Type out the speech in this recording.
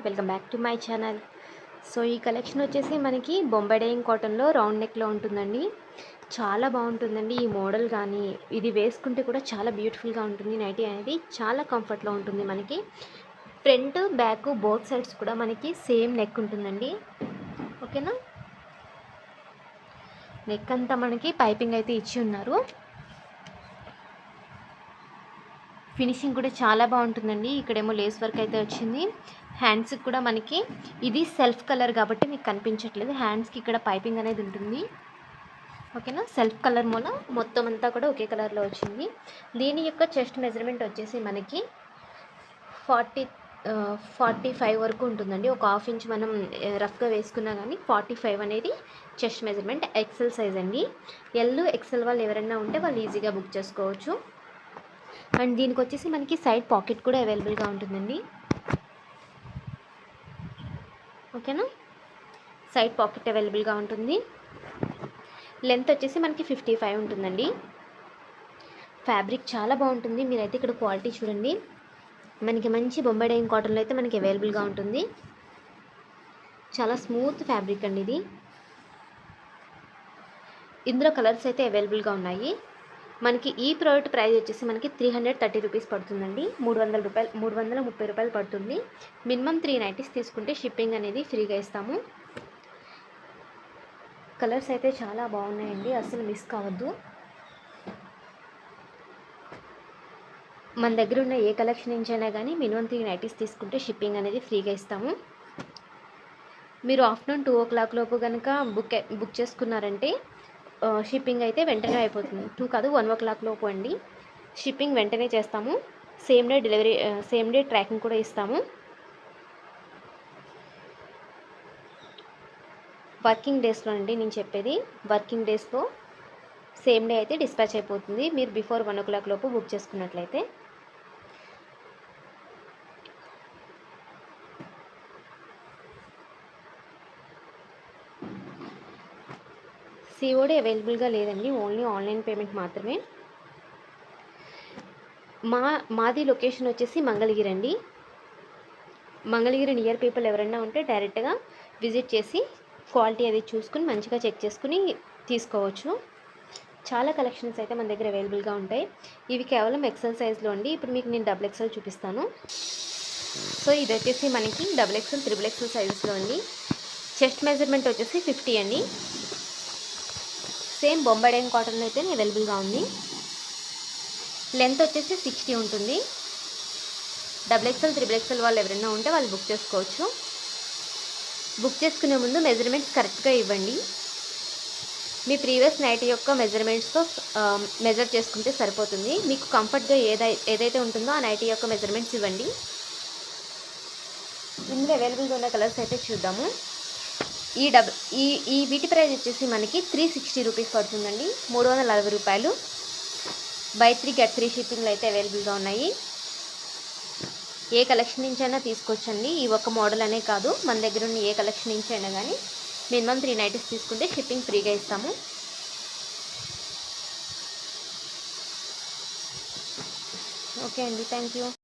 Welcome back to my channel. So ఈ collection వచ్చేసి మనకి బొంబాయి డైయింగ్ కాటన్లో రౌండ్ నెక్లో ఉంటుందండి. చాలా బాగుంటుందండి ఈ మోడల్. కానీ ఇది వేసుకుంటే కూడా చాలా బ్యూటిఫుల్గా ఉంటుంది. నైటీ అనేది చాలా కంఫర్ట్లో ఉంటుంది. మనకి ఫ్రంట్ బ్యాక్ బోత్ సైడ్స్ కూడా మనకి సేమ్ నెక్ ఉంటుందండి. ఓకేనా, నెక్ అంతా మనకి పైపింగ్ అయితే ఇచ్చి ఉన్నారు. ఫినిషింగ్ కూడా చాలా బాగుంటుందండి. ఇక్కడేమో లేస్ వర్క్ అయితే వచ్చింది. హ్యాండ్స్కి కూడా మనకి ఇది సెల్ఫ్ కలర్ కాబట్టి మీకు కనిపించట్లేదు. హ్యాండ్స్కి ఇక్కడ పైపింగ్ అనేది ఉంటుంది. ఓకేనా, సెల్ఫ్ కలర్ మూల మొత్తం అంతా కూడా ఒకే కలర్లో వచ్చింది. దీని యొక్క చెస్ట్ మెజర్మెంట్ వచ్చేసి మనకి 45 వరకు ఉంటుందండి. ఒక హాఫ్ ఇంచ్ మనం రఫ్గా వేసుకున్నా కానీ 45 అనేది చెస్ట్ మెజర్మెంట్. ఎక్సెల్ సైజ్ అండి. ఎల్ ఎక్సెల్ వాళ్ళు ఎవరైనా ఉంటే వాళ్ళు ఈజీగా బుక్ చేసుకోవచ్చు. అండ్ దీనికి వచ్చేసి మనకి సైడ్ పాకెట్ కూడా అవైలబుల్గా ఉంటుందండి. ఓకేనా, సైడ్ పాకెట్ అవైలబుల్గా ఉంటుంది. లెంత్ వచ్చేసి మనకి 55 ఉంటుందండి. ఫ్యాబ్రిక్ చాలా బాగుంటుంది. మీరైతే ఇక్కడ క్వాలిటీ చూడండి. మనకి మంచి బొంబాయి డైయింగ్ కాటన్లో అయితే మనకి అవైలబుల్గా ఉంటుంది. చాలా స్మూత్ ఫ్యాబ్రిక్ అండి ఇది. ఇందులో కలర్స్ అయితే అవైలబుల్గా ఉన్నాయి. మనకి ఈ ప్రోడక్ట్ ప్రైస్ వచ్చేసి మనకి 330 రూపీస్ పడుతుందండి. 330 రూపాయలు పడుతుంది. మినిమం 3 నైటీస్ తీసుకుంటే షిప్పింగ్ అనేది ఫ్రీగా ఇస్తాము. కలర్స్ అయితే చాలా బాగున్నాయండి, అసలు మిస్ కావద్దు. మన దగ్గర ఉన్న ఏ కలెక్షన్ నుంచి అయినా కానీ మినిమం 3 నైటీస్ తీసుకుంటే షిప్పింగ్ అనేది ఫ్రీగా ఇస్తాము. మీరు ఆఫ్టర్నూన్ 2 o'clock లోపు కనుక బుక్ చేసుకున్నారంటే షిప్పింగ్ అయితే వెంటనే అయిపోతుంది. 2 కాదు 1 o'clock లోపు అండి. షిప్పింగ్ వెంటనే చేస్తాము. Same day delivery, same day tracking కూడా ఇస్తాము. వర్కింగ్ డేస్లో అండి నేను చెప్పేది. వర్కింగ్ డేస్లో సేమ్ డే అయితే డిస్పాచ్ అయిపోతుంది మీరు బిఫోర్ 1 o'clock లోపు బుక్ చేసుకున్నట్లయితే. సిఓడి అవైలబుల్గా లేదండి, ఓన్లీ ఆన్లైన్ పేమెంట్ మాత్రమే. మాది లొకేషన్ వచ్చేసి మంగళగిరి అండి. మంగళగిరి నియర్ పీపుల్ ఎవరైనా ఉంటే డైరెక్ట్గా విజిట్ చేసి క్వాలిటీ అది చూసుకుని మంచిగా చెక్ చేసుకుని తీసుకోవచ్చు. చాలా కలెక్షన్స్ అయితే మన దగ్గర అవైలబుల్గా ఉంటాయి. ఇవి కేవలం ఎక్సెల్ సైజ్లో అండి. ఇప్పుడు మీకు నేను డబుల్ ఎక్సెల్ చూపిస్తాను. సో ఇది వచ్చేసి మనకి డబుల్ ఎక్సెల్, త్రిబుల్ ఎక్సెల్ సైజెస్లో అండి. చెస్ట్ మెజర్మెంట్ వచ్చేసి 50 అండి. సేమ్ బొంబాయి డైయింగ్ కాటన్ అయితే అవైలబుల్గా ఉంది. లెంత్ వచ్చేసి 60 ఉంటుంది. డబుల్ ఎక్సెల్, త్రిబుల్ ఎక్సెల్ వాళ్ళు ఎవరైనా ఉంటే వాళ్ళు బుక్ చేసుకోవచ్చు. బుక్ చేసుకునే ముందు మెజర్మెంట్స్ కరెక్ట్గా ఇవ్వండి. మీ ప్రీవియస్ నైట్ యొక్క మెజర్మెంట్స్తో మెజర్ చేసుకుంటే సరిపోతుంది. మీకు కంఫర్ట్గా ఏదైతే ఉంటుందో ఆ నైటీ యొక్క మెజర్మెంట్స్ ఇవ్వండి. ఇందులో అవైలబుల్గా ఉన్న కలర్స్ అయితే చూద్దాము. ఈ వీటి ప్రైస్ వచ్చేసి మనకి 360 రూపీస్ పడుతుందండి. 340 రూపాయలు. బై 3 get 3 షిప్పింగ్లు అయితే అవైలబుల్గా ఉన్నాయి. ఏ కలెక్షన్ నుంచి అయినా తీసుకోవచ్చండి. ఈ ఒక్క మోడల్ అనే కాదు, మన దగ్గర ఉన్న ఏ కలెక్షన్ నుంచి అయినా కానీ మినిమం 3 నైటీస్ తీసుకుంటే షిప్పింగ్ ఫ్రీగా ఇస్తాము. ఓకే అండి, థ్యాంక్ యూ.